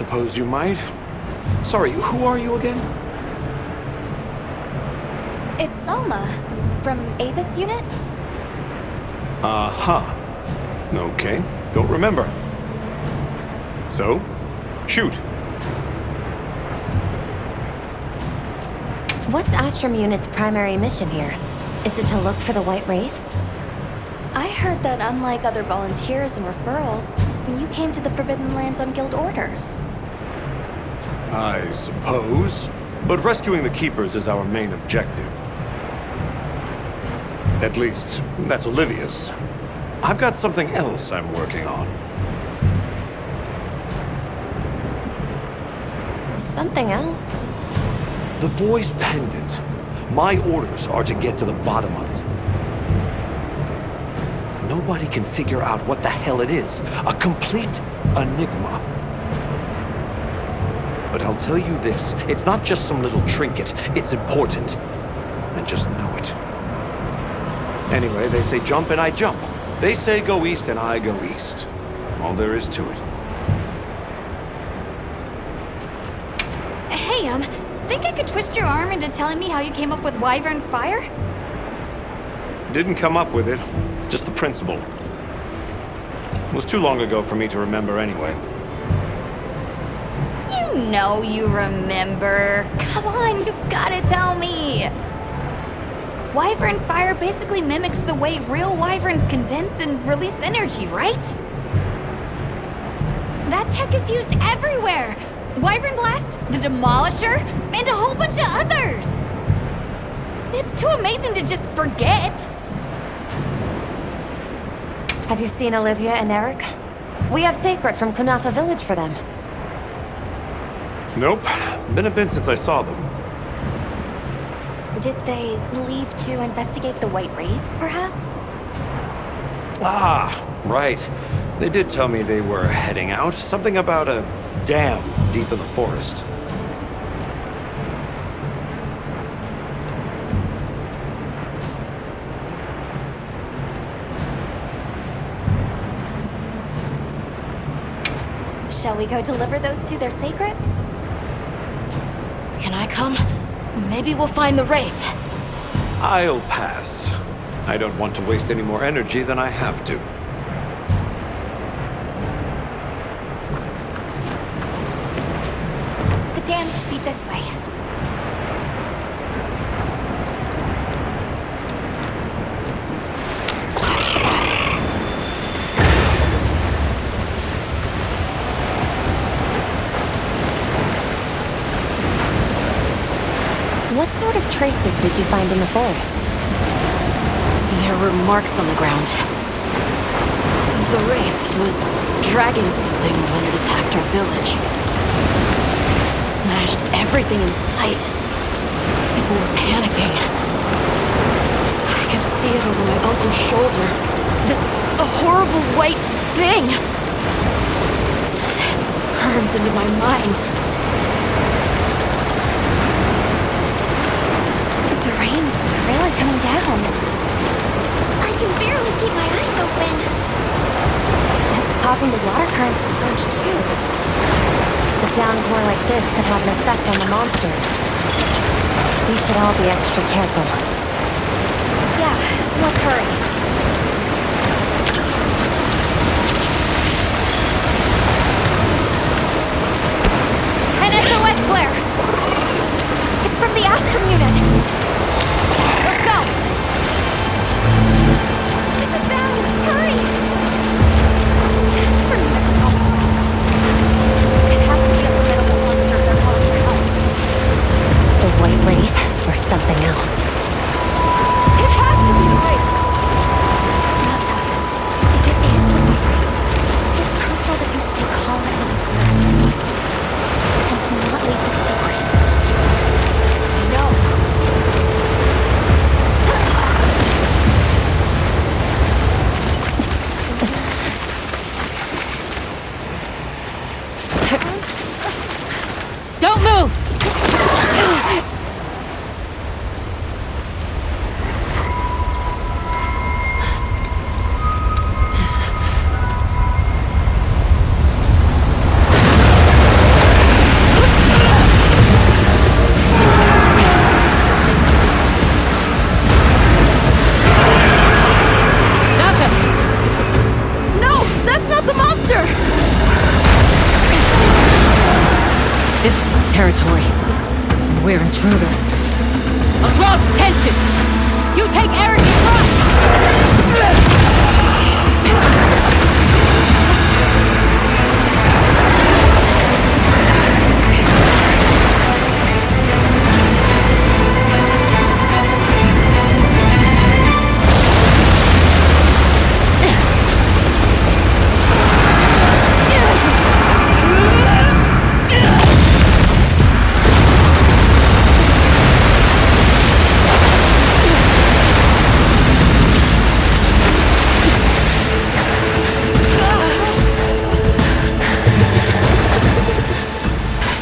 suppose you might. Sorry, who are you again? It's Alma, from Avis Unit. Uh-huh. Okay, don't remember. So, shoot. What's Astrum Unit's primary mission here? Is it to look for the White Wraith? I heard that unlike other volunteers and referrals, you came to the Forbidden Lands on guild orders. I suppose. But rescuing the Keepers is our main objective. At least, that's Olivia's. I've got something else I'm working on. Something else? The boy's pendant. My orders are to get to the bottom of it. Nobody can figure out what the hell it is. A complete enigma. But I'll tell you this, it's not just some little trinket. It's important. And just know it. Anyway, they say jump and I jump. They say go east and I go east. All there is to it. Hey, think I could twist your arm into telling me how you came up with Wyvern's Fire? Didn't come up with it, just the principle. It was too long ago for me to remember anyway. You know you remember. Come on, you gotta tell me. Wyvern's Fire basically mimics the way real wyverns condense and release energy, right? That tech is used everywhere. Wyvern Blast, the Demolisher, and a whole bunch of others. It's too amazing to just forget. Have you seen Olivia and Eric? We have Sacred from Kunafa Village for them. Nope. Been a bit since I saw them. Did they leave to investigate the White Wraith, perhaps? Ah, right. They did tell me they were heading out. Something about a dam deep in the forest. Shall we go deliver those to their sacred? Can I come? Maybe we'll find the Wraith. I'll pass. I don't want to waste any more energy than I have to. The dam should be this way. What sort of traces did you find in the forest? There were marks on the ground. The Wraith was dragging something when it attacked our village. It smashed everything in sight. People were panicking. I could see it over my uncle's shoulder. This horrible white thing. It's burned into my mind. The rain's really coming down. I can barely keep my eyes open. It's causing the water currents to surge too. The downpour like this could have an effect on the monsters. We should all be extra careful. Yeah, let's hurry. An SOS flare! It's from the Astrum unit. Let's go! This is bad. Hurry! This is Astrum unit we're talking about. It has to be a formidable monster they're calling for help. The White Wraith or something else. It has to be the Wraith. This is its territory, and we're intruders. I'll draw its attention! You take Eric and run!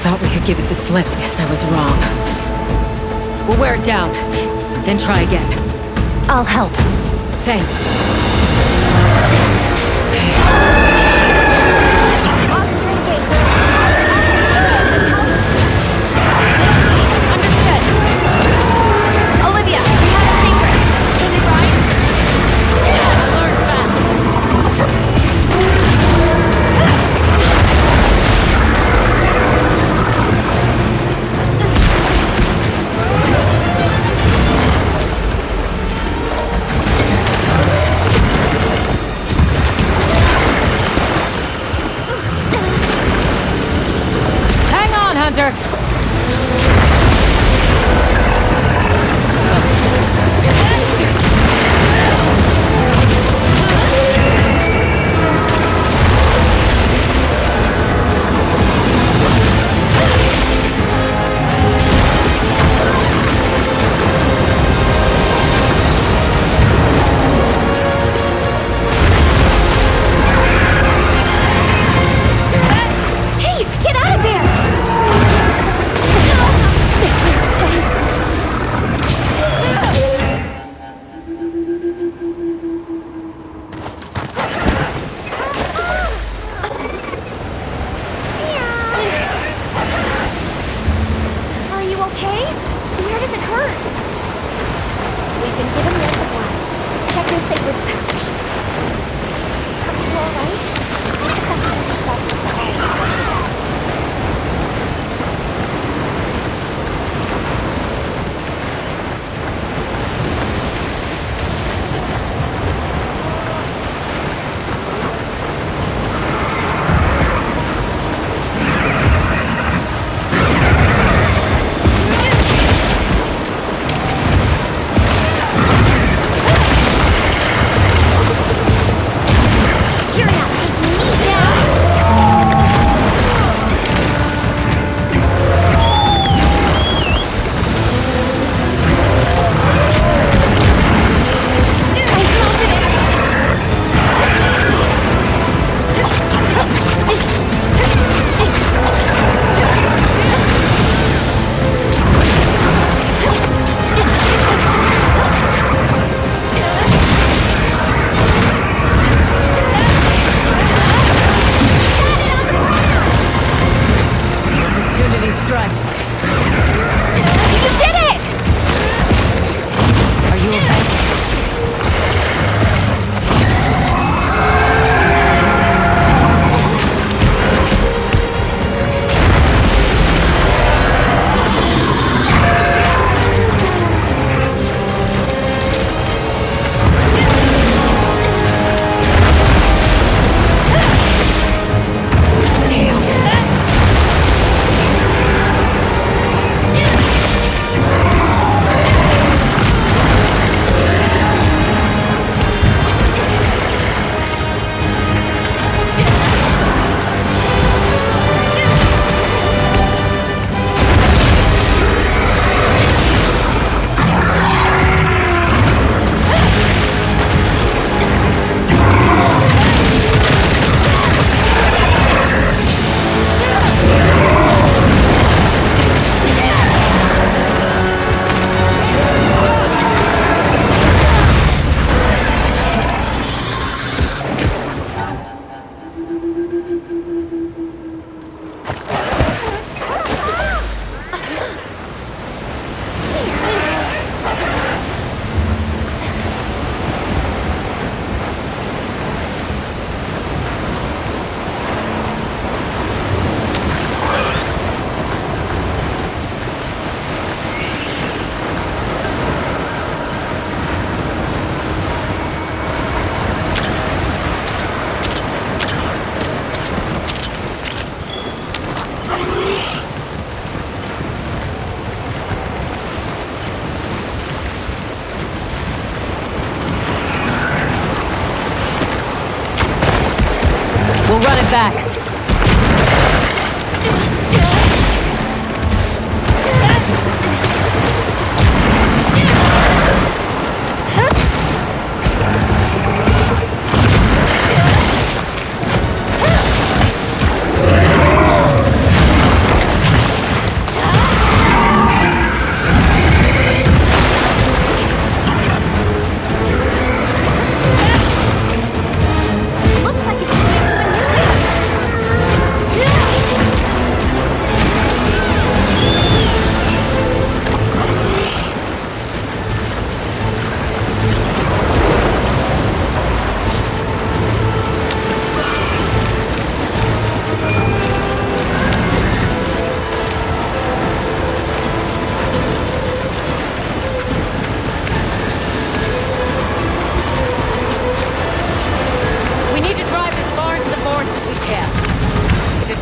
Thought we could give it the slip. Guess I was wrong. We'll wear it down, then try again. I'll help. Thanks. Monster engaged. Understood. Olivia, we have a secret. Is it right? Learn fast. Hang on, Hunter! Hey, get out of there! Are you okay? Where does it hurt? We've been given your supplies. Check your sacred's pouch. Are you alright? Take a second to restart your supplies before you go out. You're not taking me down! I melted it! Opportunity strikes. You did it! Are you okay? Damn.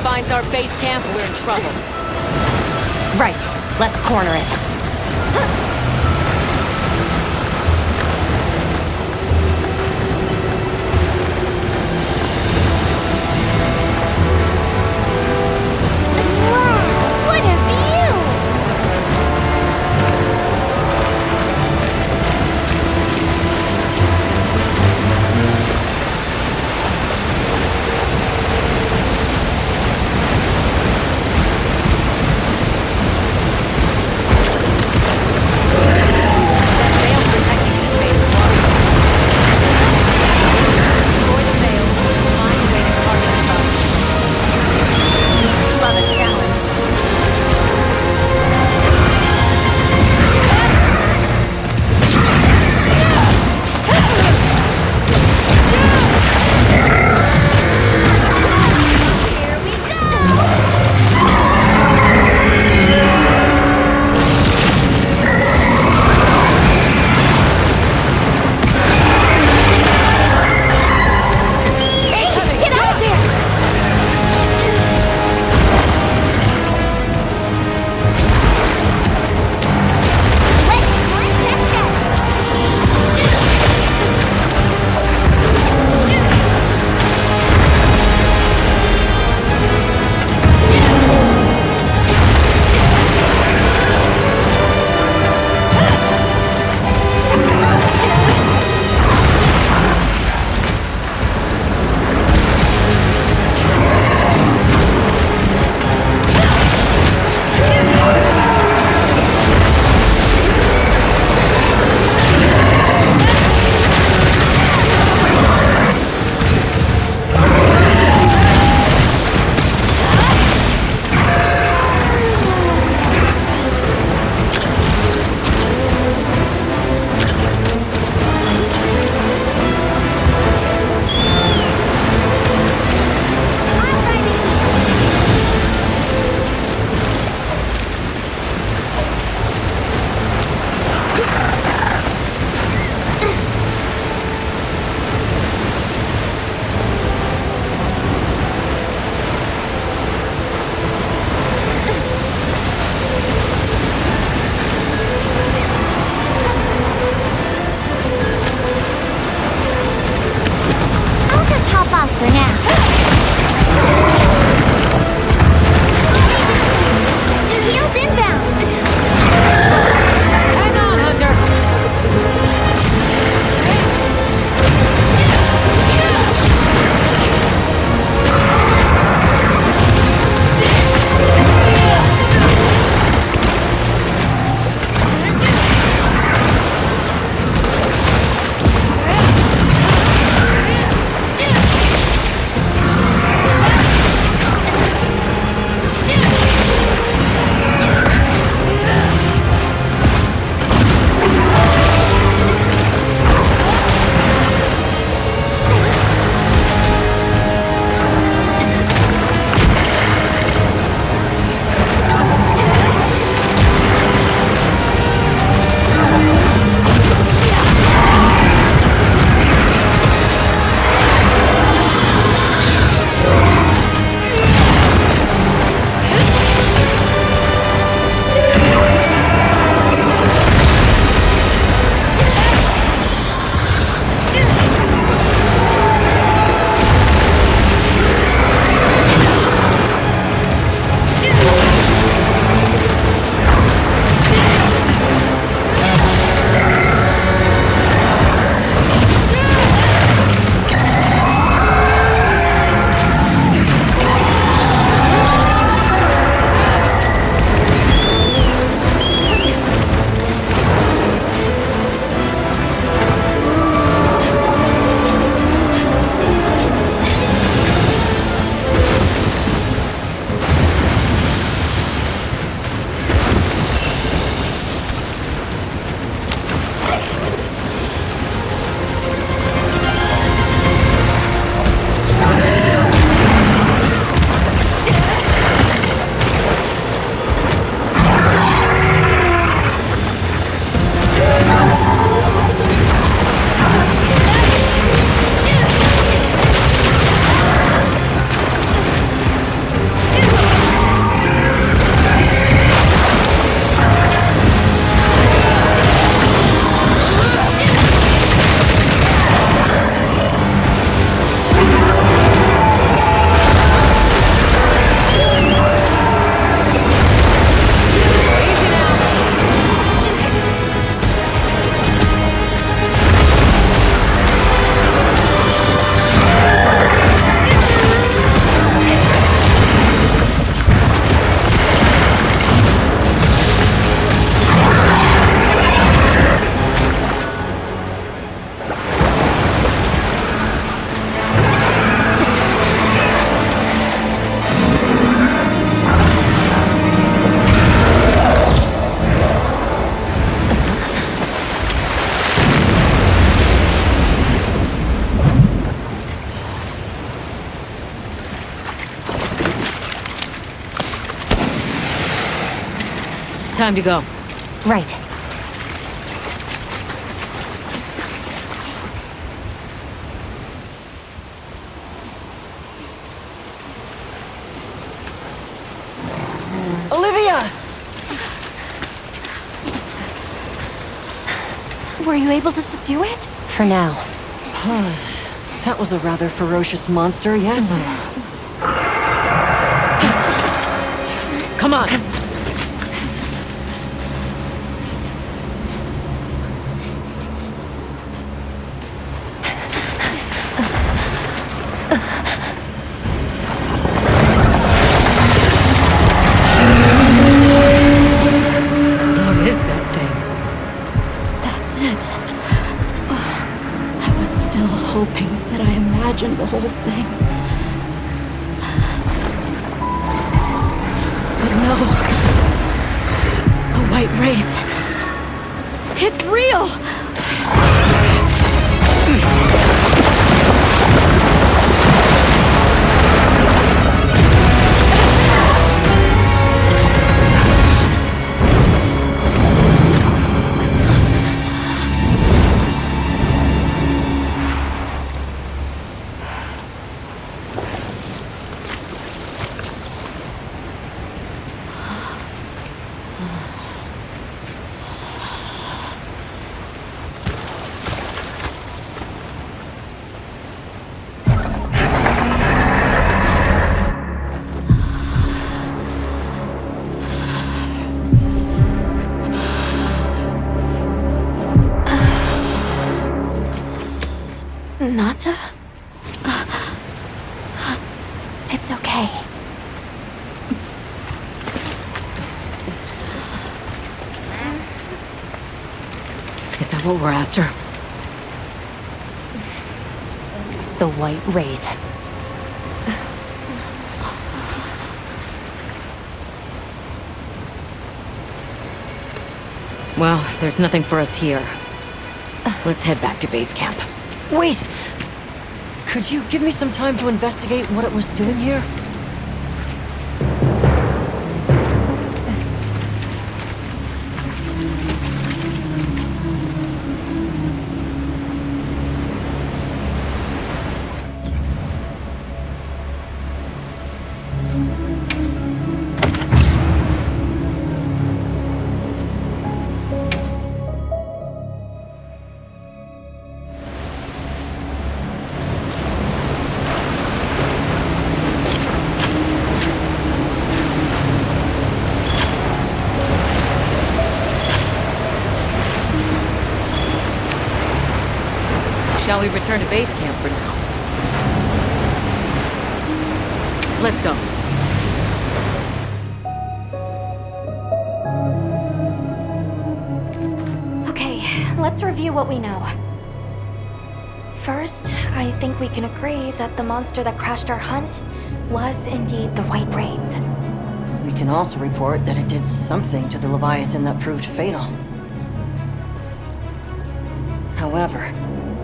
finds our base camp, we're in trouble. Right. Let's corner it. Wow, what a view! Time to go. Right. Olivia! Were you able to subdue it? For now. That was a rather ferocious monster, yes? Come on! What is that thing? That's it. I was still hoping that I imagined the whole thing. But no. The White Wraith. It's real! Nata? It's okay. Is that what we're after? The White Wraith. Well, there's nothing for us here. Let's head back to base camp. Wait! Could you give me some time to investigate what it was doing here? Shall we return to base camp for now? Let's go. Okay, let's review what we know. First, I think we can agree that the monster that crashed our hunt was indeed the White Wraith. We can also report that it did something to the Leviathan that proved fatal. However,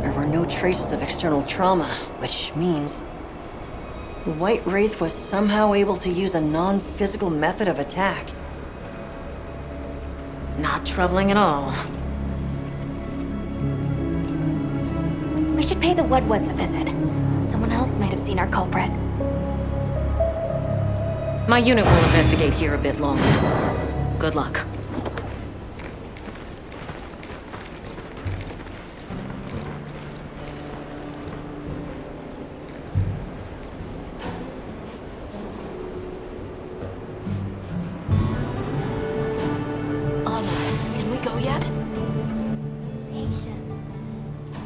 there were no traces of external trauma, which means the White Wraith was somehow able to use a non-physical method of attack. Not troubling at all. We should pay the Woodwoods a visit. Someone else might have seen our culprit. My unit will investigate here a bit longer. Good luck. Can we go yet? Patience.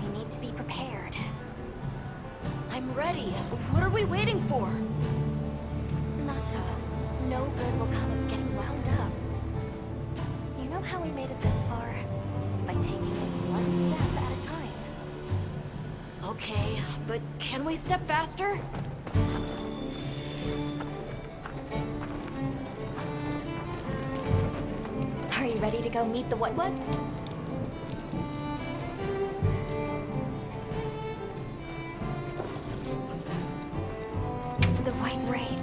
We need to be prepared. I'm ready. What are we waiting for? Nata, no good will come of getting wound up. You know how we made it this far? By taking it one step at a time. Okay, but can we step faster? Are you ready to go meet the Woodwoods? The White Wraith.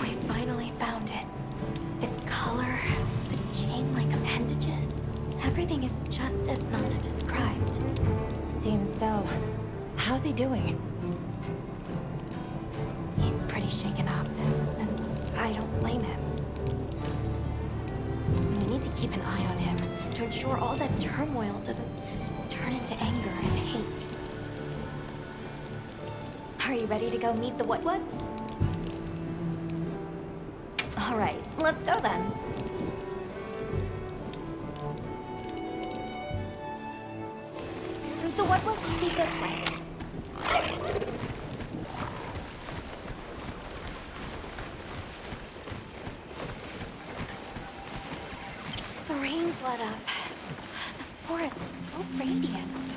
We finally found it. Its color, the gorgeous. Everything is just as Nata described. Seems so. How's he doing? He's pretty shaken up, and I don't blame him. We need to keep an eye on him to ensure all that turmoil doesn't turn into anger and hate. Are you ready to go meet the Whatwats? All right, let's go then. The Whatwats should be this way. The rain's let up. The forest is so radiant.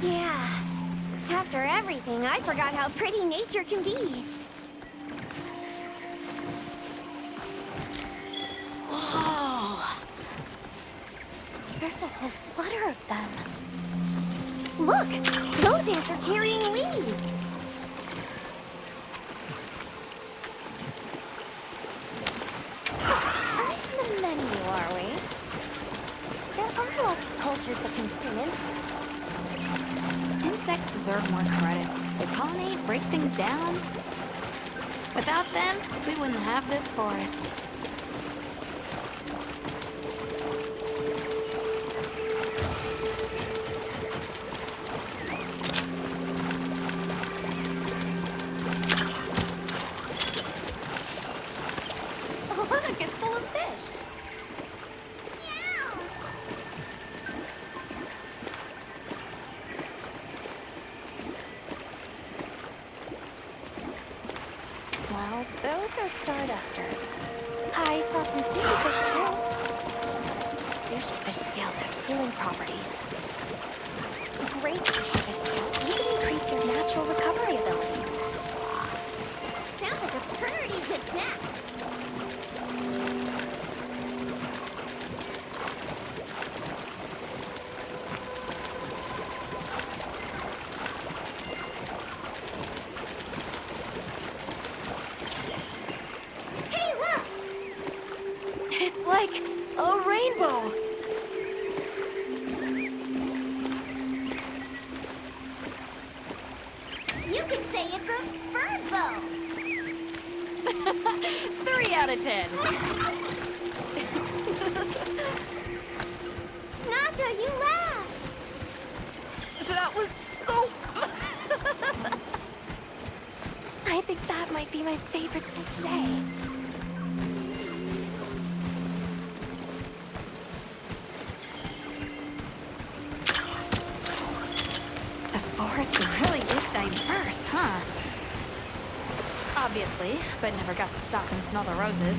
Yeah. After everything, I forgot how pretty nature can be. Whoa! There's a whole flutter of them. Look! Those ants are carrying leaves! I'm the menu, are we? There are lots of cultures that consume insects. Insects deserve more credit. They pollinate, break things down. Without them, we wouldn't have this forest. Look, it's full of fish! Well, those are stardusters. I saw some sushi fish too. Sushi fish scales have healing properties. Great sushi fish scales even increase your natural recovery abilities. Sounds like a pretty good snack. Hey, look! It's like a rainbow! You could say it's a bird bow. 3 out of 10. Nata, you laughed! That was so... I think that might be my favorite scene today. The forest really is diverse, huh? Obviously, but never got to stop and smell the roses.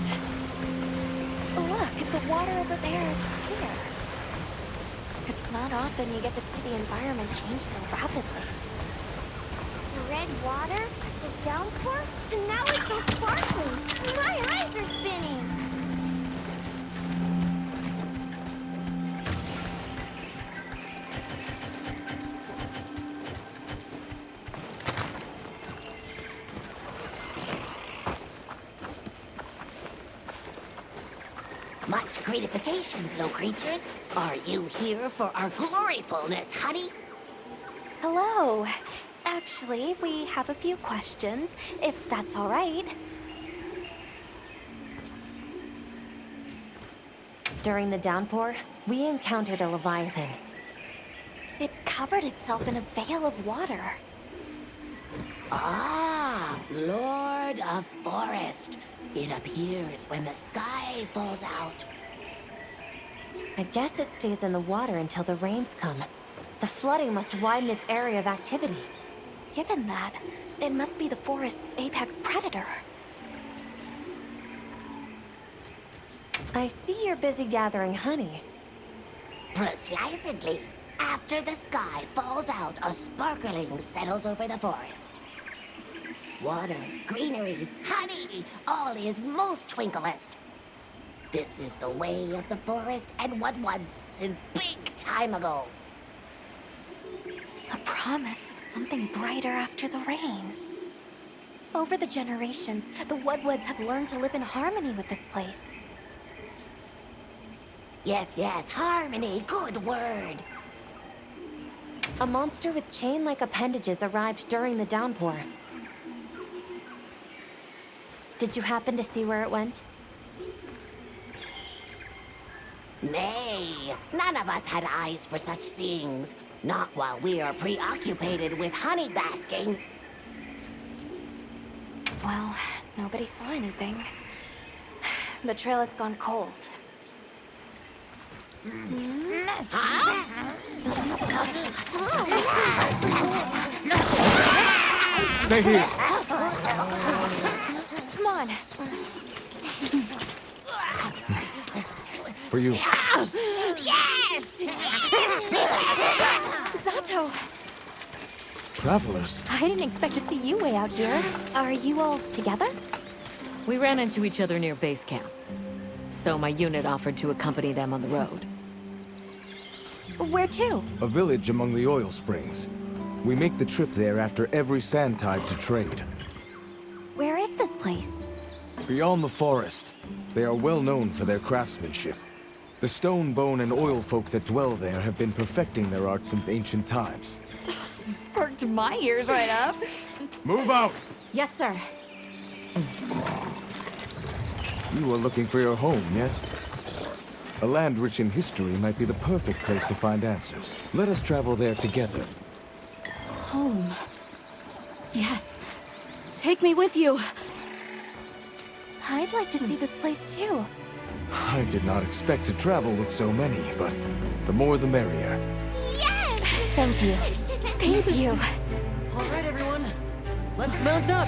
Look, the water over there is here. It's not often you get to see the environment change so rapidly. The red water, the downpour, and now it's so sparkling. My eyes are spinning. Much gratifications, little creatures. Are you here for our gloryfulness, honey? Hello. Actually, we have a few questions, if that's all right. During the downpour, we encountered a leviathan. It covered itself in a veil of water. Ah, Lord of Forest. It appears when the sky falls out. I guess it stays in the water until the rains come. The flooding must widen its area of activity. Given that, it must be the forest's apex predator. I see you're busy gathering honey. Precisely. After the sky falls out, a sparkling settles over the forest. Water, greeneries, honey, all is most twinklest. This is the way of the forest and what was since big time ago. A promise of something brighter after the rains. Over the generations, the Woodwoods have learned to live in harmony with this place. Yes, harmony, good word. A monster with chain-like appendages arrived during the downpour. Did you happen to see where it went? Nay, none of us had eyes for such things. Not while we are preoccupied with honey basking. Well, nobody saw anything. The trail has gone cold. Stay here. Come on. For you. Yes! Zato! Travelers. I didn't expect to see you way out here. Are you all together? We ran into each other near base camp. So my unit offered to accompany them on the road. Where to? A village among the oil springs. We make the trip there after every sand tide to trade. Where is this place? Beyond the forest, they are well known for their craftsmanship. The stone, bone, and oil folk that dwell there have been perfecting their art since ancient times. Perked my ears right up. Move out! Yes, sir. You are looking for your home, yes? A land rich in history might be the perfect place to find answers. Let us travel there together. Home. Yes. Take me with you. I'd like to see this place too. I did not expect to travel with so many, but the more the merrier. Yes! Thank you. Thank you. All right, everyone. Let's mount up.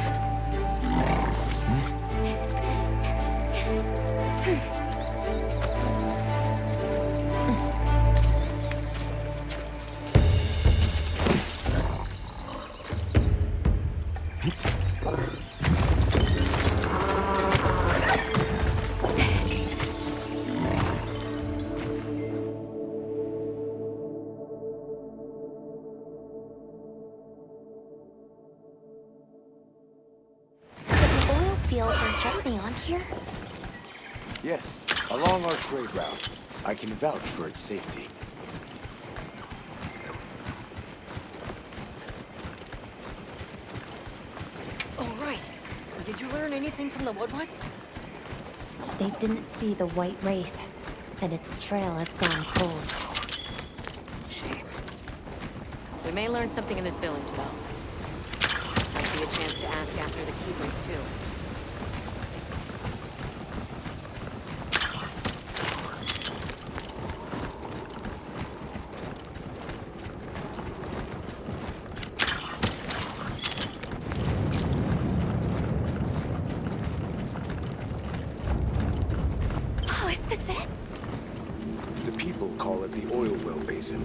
So the oil fields are just beyond here? Yes, along our trade route. I can vouch for its safety. All right. Did you learn anything from the Woodwoods? They didn't see the White Wraith, and its trail has gone cold. Shame. We may learn something in this village, though. Might be a chance to ask after the keepers, too. Oh, is this it? The people call it the oil well basin.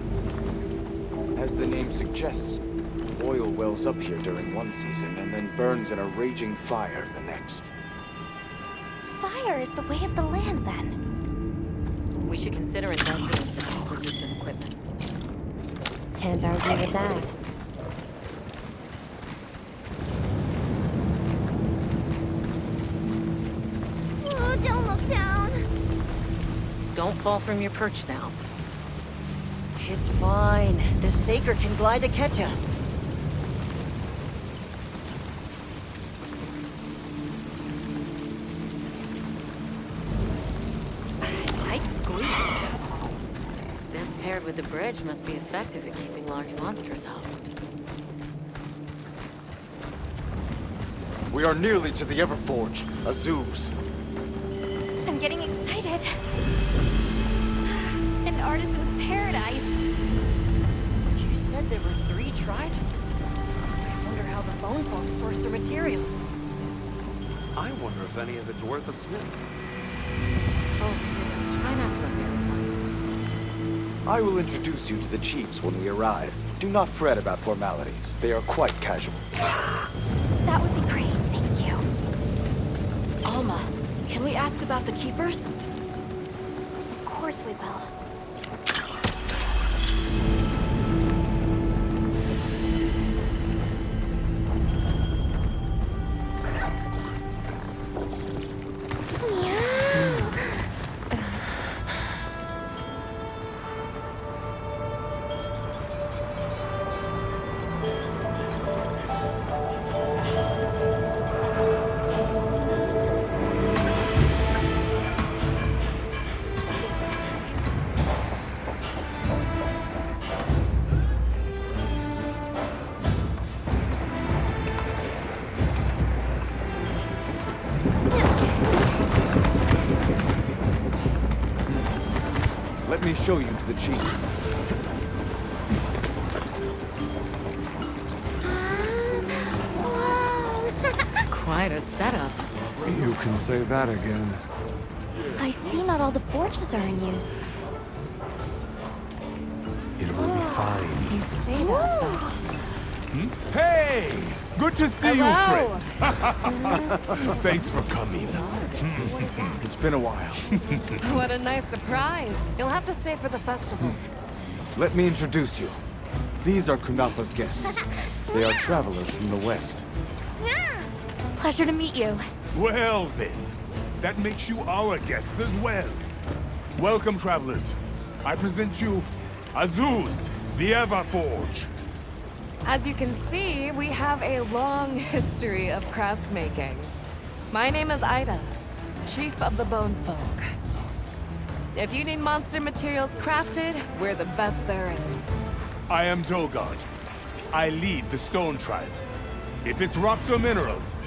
As the name suggests, oil wells up here during one season and then burns in a raging fire the next. Fire is the way of the land, then. We should consider investing in some heat-resistant equipment. Can't argue with that. Oh, don't look down. Don't fall from your perch now. It's fine. The Saker can glide to catch us. Tight squeeze. This paired with the bridge must be effective at keeping large monsters out. We are nearly to the Everforge, Azuz. I'm getting excited. An artisan's paradise. You said there were 3 tribes? I wonder how the bone folks source their materials. I wonder if any of it's worth a sniff. Over here. Try not to embarrass us. I will introduce you to the chiefs when we arrive. Do not fret about formalities. They are quite casual. That would be great, thank you. Alma, can we ask about the keepers? Of course we will. Let me show you to the chiefs. Quite a setup. You can say that again. I see not all the forges are in use. It will be fine. You say that, though. Hey! Good to see Hello. you, friend. Thanks for coming. It's been a while. What a nice surprise. You'll have to stay for the festival. Let me introduce you. These are Kunafa's guests. They are travelers from the west. Pleasure to meet you. Well then, that makes you our guests as well. Welcome, travelers. I present you Azuz, the Everforge. As you can see, we have a long history of crafts making. My name is Ida, Chief of the Bone Folk. If you need monster materials crafted, we're the best there is. I am Dolgard. I lead the Stone Tribe. If it's rocks or minerals,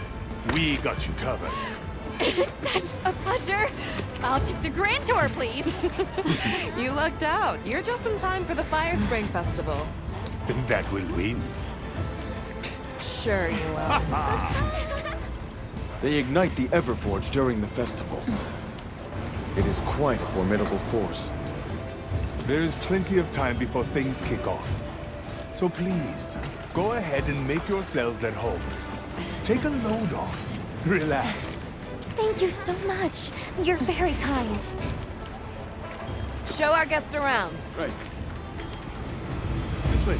we got you covered. Such a pleasure. I'll take the grand tour, please. You lucked out. You're just in time for the Fire Spring Festival. Then that will win. Sure you will. They ignite the Everforge during the festival. It is quite a formidable force. There is plenty of time before things kick off. So please, go ahead and make yourselves at home. Take a load off. Relax. Thank you so much. You're very kind. Show our guests around. Right. This way.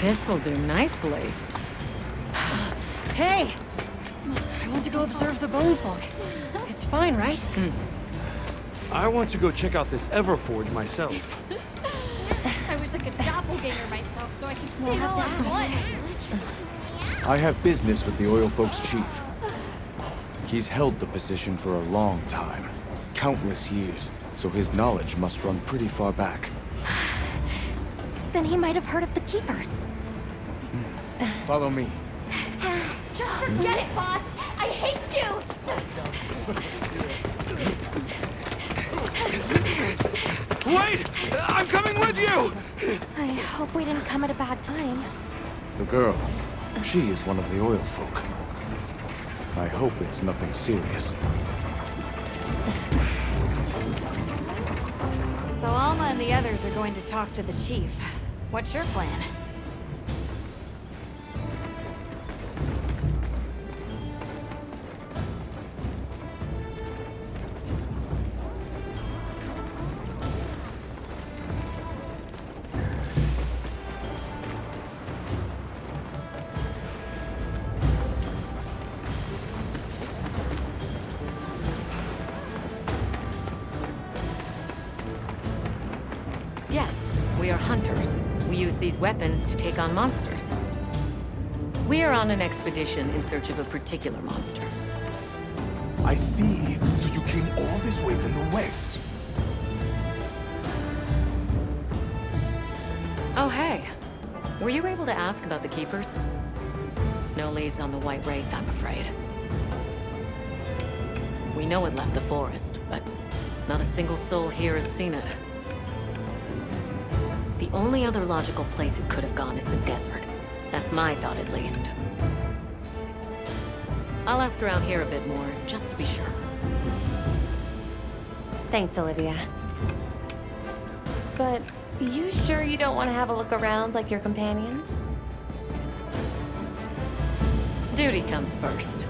This will do nicely. Hey! I want to go observe the bone folk. It's fine, right? I want to go check out this Everforge myself. I wish I could doppelganger myself so I could see We'll it have all to at ask. once. I have business with the Oil Folks' chief. He's held the position for a long time. Countless years, so his knowledge must run pretty far back. Then he might have heard of the Keepers. Follow me. Just forget it, boss. I hate you. Wait! I'm coming with you! I hope we didn't come at a bad time. The girl, she is one of the Oil Folk. I hope it's nothing serious. So Alma and the others are going to talk to the chief. What's your plan? Yes, we are hunters. We use these weapons to take on monsters. We are on an expedition in search of a particular monster. I see. So you came all this way from the west. Oh, hey. Were you able to ask about the Keepers? No leads on the White Wraith, I'm afraid. We know it left the forest, but not a single soul here has seen it. The only other logical place it could have gone is the desert. That's my thought, at least. I'll ask around here a bit more, just to be sure. Thanks, Olivia. But you sure you don't want to have a look around like your companions? Duty comes first.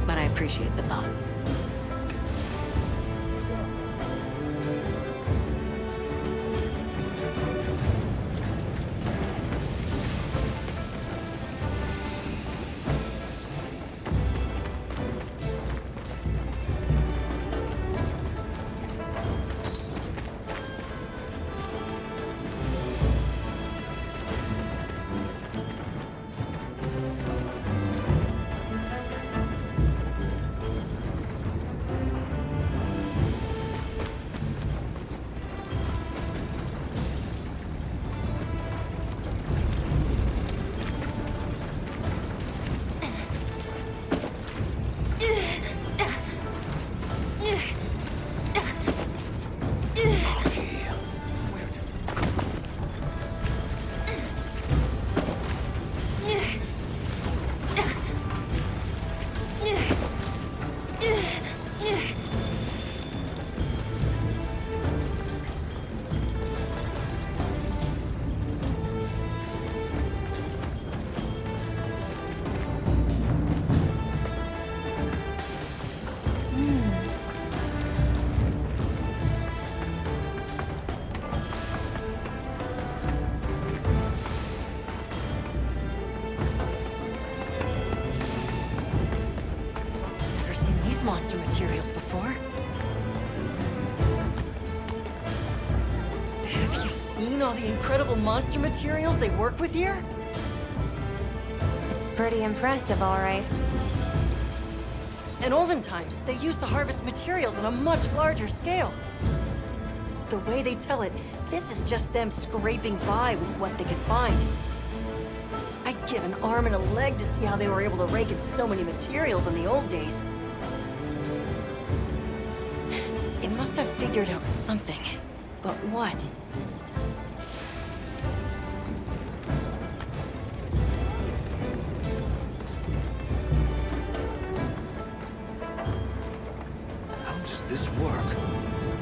But I appreciate the thought. monster materials before. Have you seen all the incredible monster materials they work with here? It's pretty impressive, all right. In olden times, they used to harvest materials on a much larger scale. The way they tell it, this is just them scraping by with what they could find. I'd give an arm and a leg to see how they were able to rake in so many materials in the old days. It must have figured out something. But what? How does this work?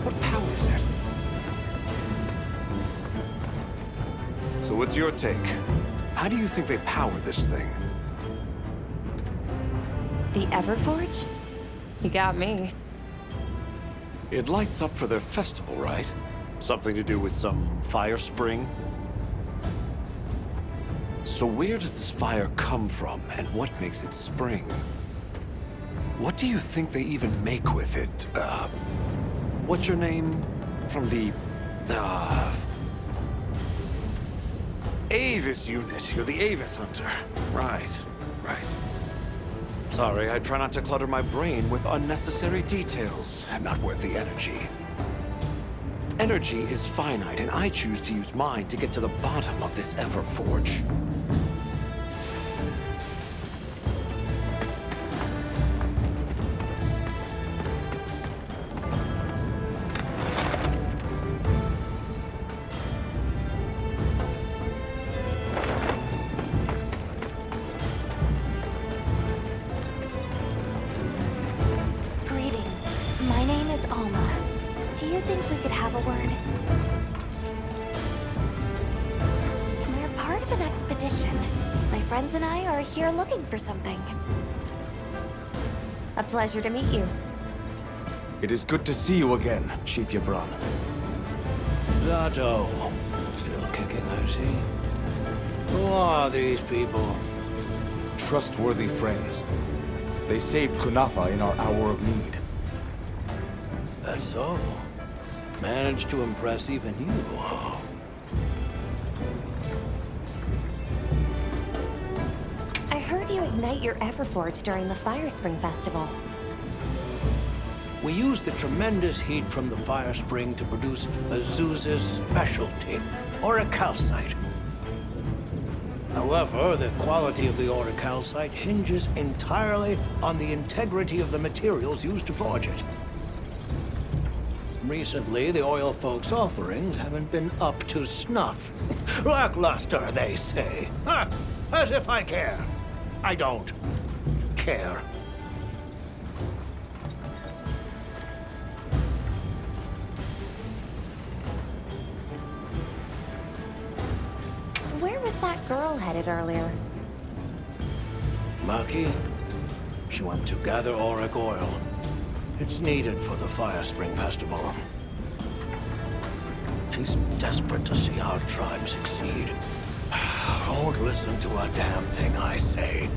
What powers it? So what's your take? How do you think they power this thing? The Everforge? You got me. It lights up for their festival, right? Something to do with some fire spring? So where does this fire come from, and what makes it spring? What do you think they even make with it? What's your name? From the Avis unit. You're the Avis hunter. Right. Sorry, I try not to clutter my brain with unnecessary details. Not worth the energy. Energy is finite, and I choose to use mine to get to the bottom of this Everforge. Greetings. My name is Alma. Do you think we could have a word? We're part of an expedition. My friends and I are here looking for something. A pleasure to meet you. It is good to see you again, Chief Yabran. Zato. Still kicking, I see. Who are these people? Trustworthy friends. They saved Kunafa in our hour of need. That's so. Managed to impress even you, huh? I heard you ignite your Everforge during the Fire Spring Festival. We used the tremendous heat from the fire spring to produce Azuz's specialty, auricalcite. However, the quality of the auricalcite hinges entirely on the integrity of the materials used to forge it. Recently, the oil folks' offerings haven't been up to snuff. Lackluster, they say. Ha! As if I care. I don't care. Where was that girl headed earlier? Maki? She went to gather auric oil. It's needed for the Fire Spring Festival. She's desperate to see our tribe succeed. Won't listen to a damn thing I say.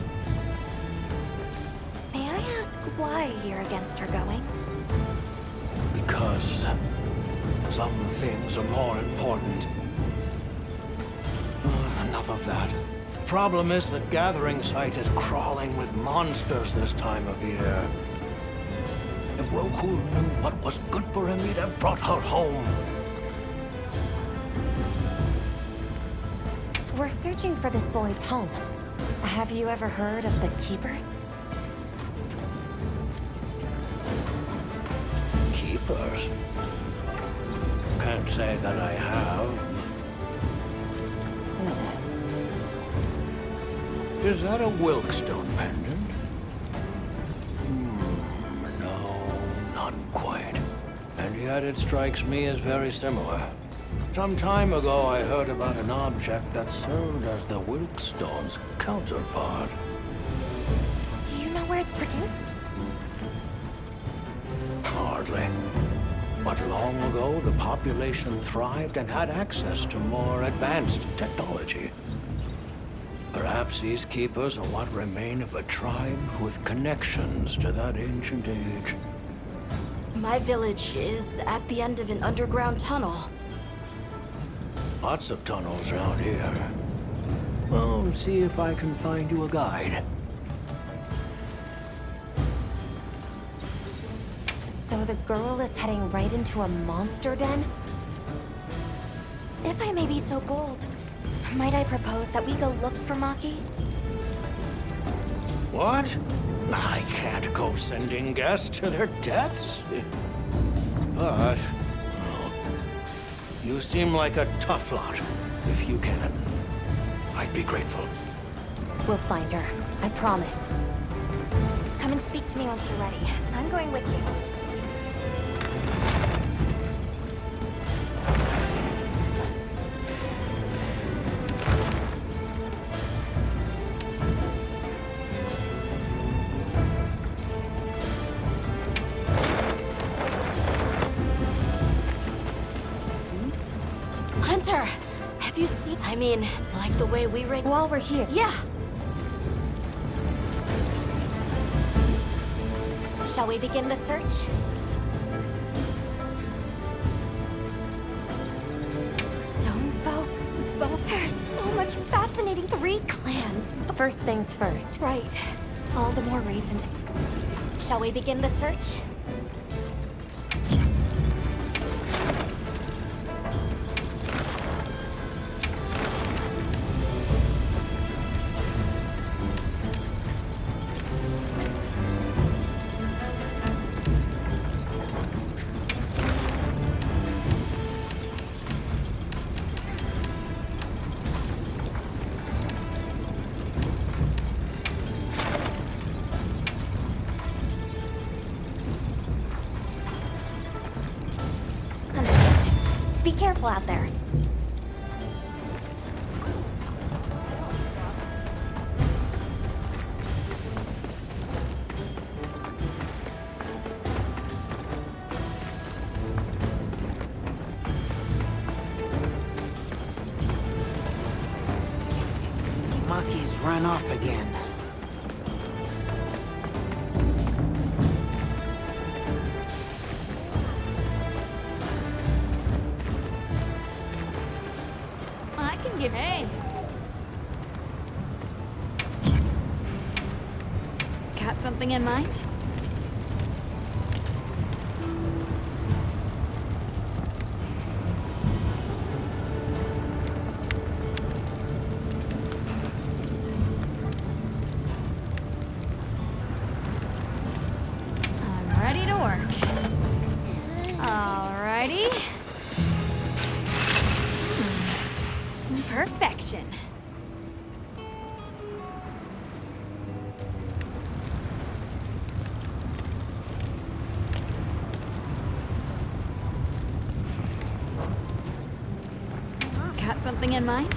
May I ask why you're against her going? Because some things are more important. Enough of that. Problem is the gathering site is crawling with monsters this time of year. If Roku knew what was good for him, he'd have brought her home. We're searching for this boy's home. Have you ever heard of the Keepers? Keepers? Can't say that I have. Is that a Wilkstone pendant? No, not quite. And yet it strikes me as very similar. Some time ago, I heard about an object that served as the Wilkstone's counterpart. Do you know where it's produced? Hardly. But long ago, the population thrived and had access to more advanced technology. Perhaps these keepers are what remain of a tribe with connections to that ancient age. My village is at the end of an underground tunnel. Lots of tunnels around here. Well, see if I can find you a guide. So the girl is heading right into a monster den? If I may be so bold, might I propose that we go look for Maki? What? I can't go sending guests to their deaths. But, well, you seem like a tough lot. If you can, I'd be grateful. We'll find her. I promise. Come and speak to me once you're ready. I'm going with you. Hunter! Have you seen... I mean, like the way we rig... While we're here, Yeah! Shall we begin the search? Stone folk? There's so much fascinating three clans. first things first. Right. All the more reason to... Shall we begin the search? Be careful out there. Maki's run off again. I can give... Hey! Got something in mind? I'm ready to work. Alrighty. Perfection. Got something in mind?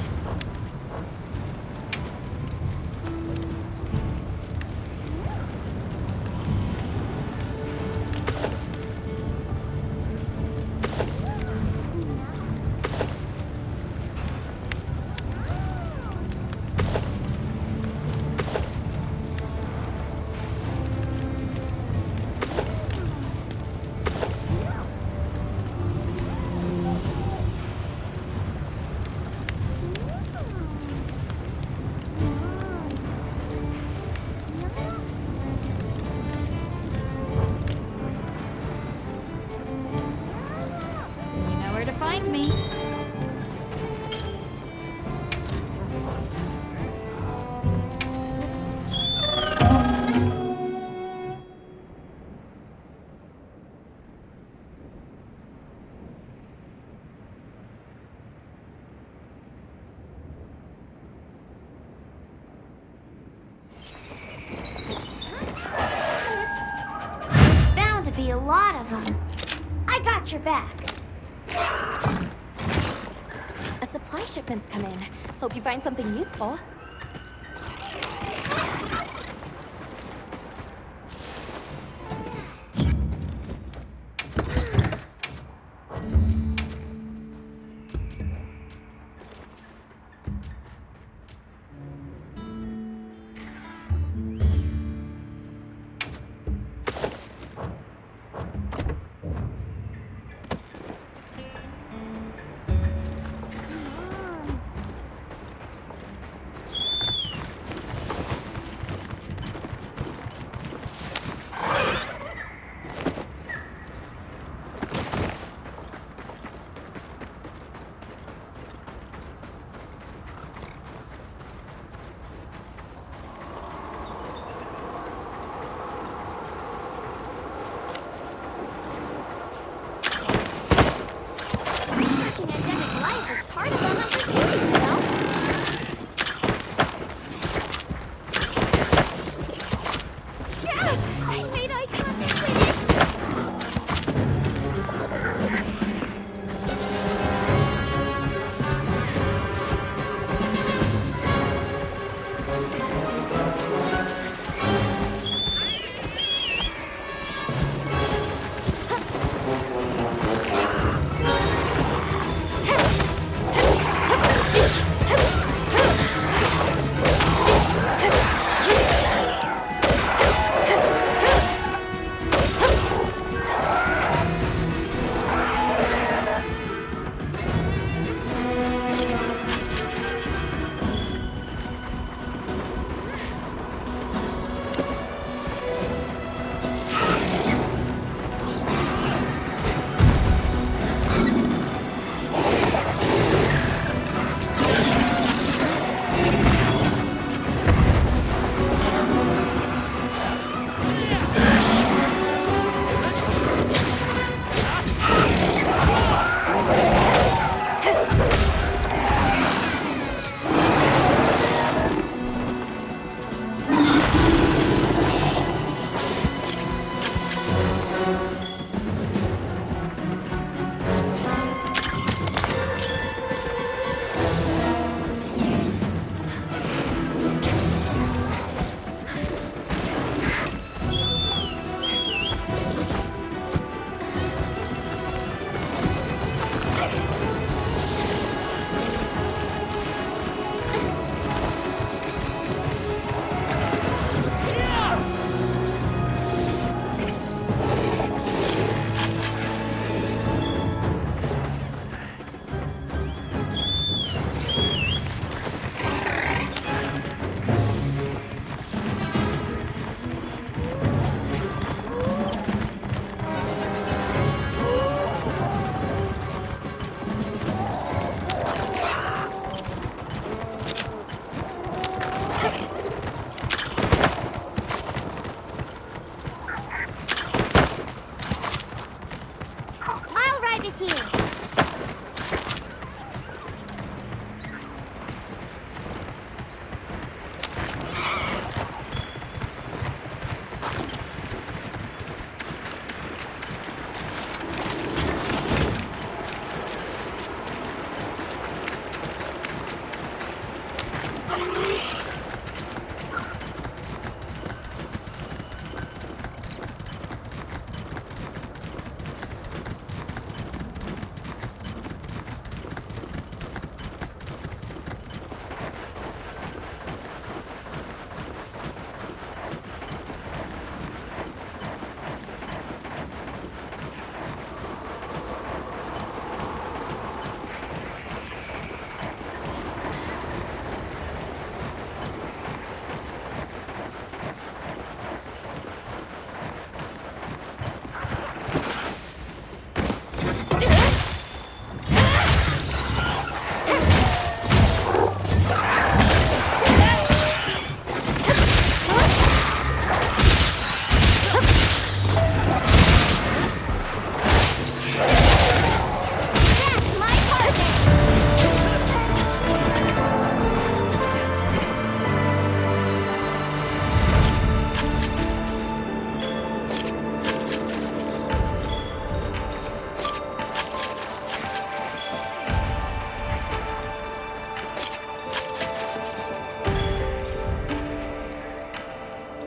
You know where to find me. There's bound to be a lot of them. I got your back. A supply shipment's come in. Hope you find something useful.